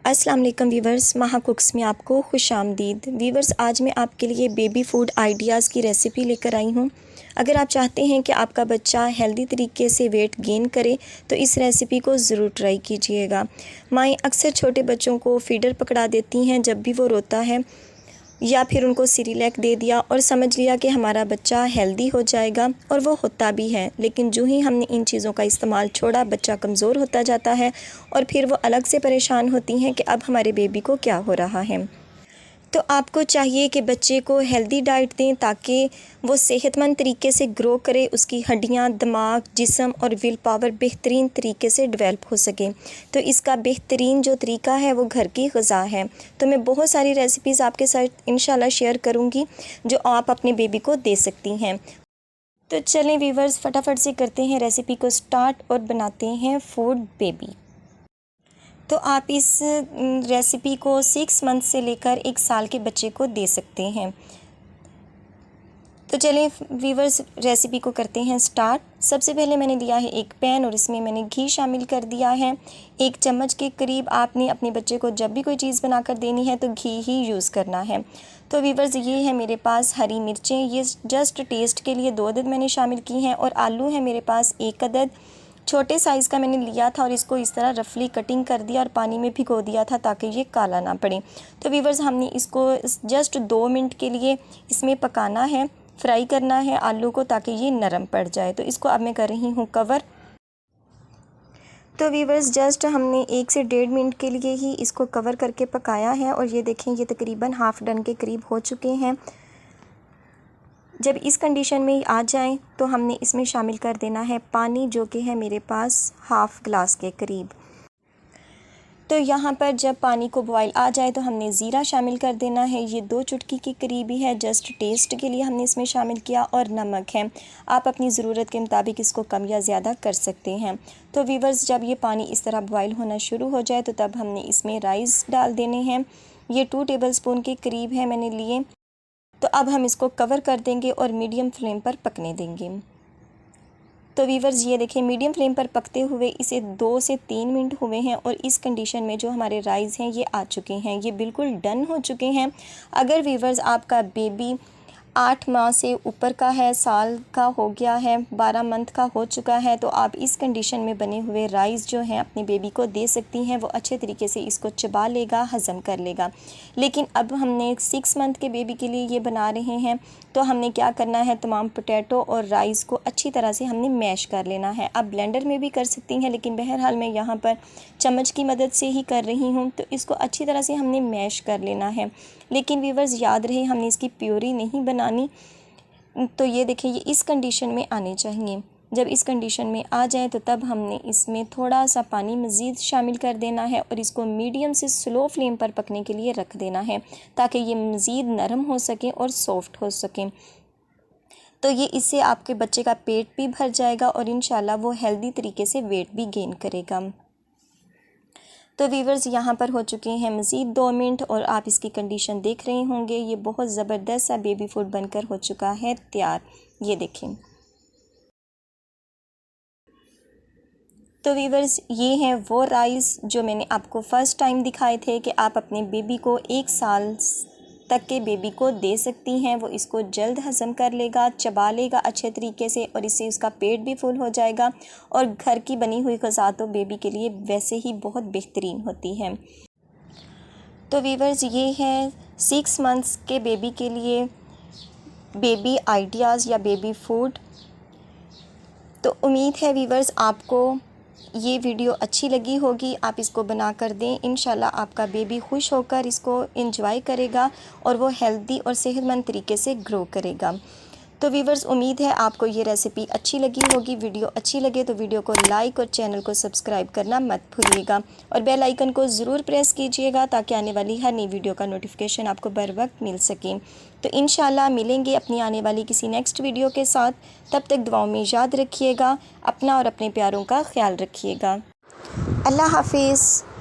अस्सलाम वालेकुम वीवर्स, महा कुक्स में आपको खुशामदीद। वीवर्स, आज मैं आपके लिए बेबी फूड आइडियाज़ की रेसिपी लेकर आई हूँ। अगर आप चाहते हैं कि आपका बच्चा हेल्दी तरीके से वेट गेन करे तो इस रेसिपी को ज़रूर ट्राई कीजिएगा। माएँ अक्सर छोटे बच्चों को फीडर पकड़ा देती हैं जब भी वो रोता है, या फिर उनको सिरिलैक दे दिया और समझ लिया कि हमारा बच्चा हेल्दी हो जाएगा, और वो होता भी है। लेकिन जो ही हमने इन चीज़ों का इस्तेमाल छोड़ा, बच्चा कमज़ोर होता जाता है और फिर वो अलग से परेशान होती हैं कि अब हमारे बेबी को क्या हो रहा है। तो आपको चाहिए कि बच्चे को हेल्दी डाइट दें ताकि वो सेहतमंद तरीके से ग्रो करे, उसकी हड्डियां, दिमाग, जिस्म और विल पावर बेहतरीन तरीके से डेवलप हो सके। तो इसका बेहतरीन जो तरीका है वो घर की ग़िज़ा है। तो मैं बहुत सारी रेसिपीज़ आपके साथ इंशाल्लाह शेयर करूंगी जो आप अपने बेबी को दे सकती हैं। तो चलें वीवर्स, फटाफट से करते हैं रेसिपी को स्टार्ट और बनाते हैं फूड बेबी। तो आप इस रेसिपी को 6 मंथ से लेकर 1 साल के बच्चे को दे सकते हैं। तो चलें वीवर्स, रेसिपी को करते हैं स्टार्ट। सबसे पहले मैंने लिया है एक पैन और इसमें मैंने घी शामिल कर दिया है। 1 चम्मच के करीब आपने अपने बच्चे को जब भी कोई चीज़ बनाकर देनी है तो घी ही यूज़ करना है। तो वीवर्स, ये है मेरे पास हरी मिर्चें, ये जस्ट टेस्ट के लिए 2 अदद मैंने शामिल की हैं, और आलू है मेरे पास 1 अदद। छोटे साइज़ का मैंने लिया था और इसको इस तरह रफली कटिंग कर दिया और पानी में भिगो दिया था ताकि ये काला ना पड़े। तो वीवर्स, हमने इसको जस्ट 2 मिनट के लिए इसमें पकाना है, फ्राई करना है आलू को ताकि ये नरम पड़ जाए। तो इसको अब मैं कर रही हूँ कवर। तो वीवर्स, जस्ट हमने 1 से 1.5 मिनट के लिए ही इसको कवर करके पकाया है, और ये देखें ये तकरीबन हाफ़ डन के करीब हो चुके हैं। जब इस कंडीशन में आ जाएं तो हमने इसमें शामिल कर देना है पानी, जो कि है मेरे पास हाफ़ ग्लास के करीब। तो यहाँ पर जब पानी को बॉयल आ जाए तो हमने ज़ीरा शामिल कर देना है, ये 2 चुटकी के करीब ही है, जस्ट टेस्ट के लिए हमने इसमें शामिल किया। और नमक है, आप अपनी ज़रूरत के मुताबिक इसको कम या ज़्यादा कर सकते हैं। तो वीवर्स, जब ये पानी इस तरह बॉयल होना शुरू हो जाए तो तब हमने इसमें राइस डाल देने हैं। ये 2 टेबलस्पून के करीब है मैंने लिए। तो अब हम इसको कवर कर देंगे और मीडियम फ्लेम पर पकने देंगे। तो वीवर्स, ये देखें मीडियम फ्लेम पर पकते हुए इसे 2 से 3 मिनट हुए हैं, और इस कंडीशन में जो हमारे राइस हैं ये आ चुके हैं, ये बिल्कुल डन हो चुके हैं। अगर वीवर्स आपका बेबी 8 माह से ऊपर का है, साल का हो गया है, 12 मंथ का हो चुका है, तो आप इस कंडीशन में बने हुए राइस जो हैं अपने बेबी को दे सकती हैं। वो अच्छे तरीके से इसको चबा लेगा, हज़म कर लेगा। लेकिन अब हमने 6 मंथ के बेबी के लिए ये बना रहे हैं, तो हमने क्या करना है, तमाम पोटैटो और राइस को अच्छी तरह से हमने मैश कर लेना है। आप ब्लेंडर में भी कर सकती हैं, लेकिन बहरहाल मैं यहाँ पर चम्मच की मदद से ही कर रही हूँ। तो इसको अच्छी तरह से हमने मैश कर लेना है। लेकिन वीवर्स, याद रहे हमने इसकी प्यूरी नहीं बनानी। तो ये देखिए ये इस कंडीशन में आने चाहिए। जब इस कंडीशन में आ जाए तो तब हमने इसमें थोड़ा सा पानी मज़ीद शामिल कर देना है और इसको मीडियम से स्लो फ्लेम पर पकने के लिए रख देना है ताकि ये मज़ीद नरम हो सके और सॉफ्ट हो सके। तो ये इससे आपके बच्चे का पेट भी भर जाएगा और इंशाल्लाह वो हेल्दी तरीके से वेट भी गेन करेगा। तो वीवर्स, यहाँ पर हो चुके हैं मज़ीद 2 मिनट, और आप इसकी कंडीशन देख रहे होंगे, ये बहुत ज़बरदस्त सा बेबी फूड बनकर हो चुका है तैयार। ये देखें। तो वीवर्स, ये हैं वो राइस जो मैंने आपको फ़र्स्ट टाइम दिखाए थे कि आप अपने बेबी को 1 साल तक के बेबी को दे सकती हैं। वो इसको जल्द हज़म कर लेगा, चबा लेगा अच्छे तरीके से, और इससे उसका पेट भी फुल हो जाएगा। और घर की बनी हुई ग़िज़ा तो बेबी के लिए वैसे ही बहुत बेहतरीन होती है। तो वीवर्स, ये है 6 मंथ्स के बेबी के लिए बेबी आइडियाज़ या बेबी फूड। तो उम्मीद है वीवर्स आपको ये वीडियो अच्छी लगी होगी, आप इसको बना कर दें। इंशाल्लाह आपका बेबी खुश होकर इसको एंजॉय करेगा और वो हेल्दी और सेहतमंद तरीके से ग्रो करेगा। तो वीवर्स, उम्मीद है आपको ये रेसिपी अच्छी लगी होगी। वीडियो अच्छी लगे तो वीडियो को लाइक और चैनल को सब्सक्राइब करना मत भूलिएगा, और बेल आइकन को ज़रूर प्रेस कीजिएगा ताकि आने वाली हर नई वीडियो का नोटिफिकेशन आपको बर वक्त मिल सके। तो इंशाल्लाह मिलेंगे अपनी आने वाली किसी नेक्स्ट वीडियो के साथ। तब तक दुआओं में याद रखिएगा, अपना और अपने प्यारों का ख्याल रखिएगा। अल्लाह हाफिज़।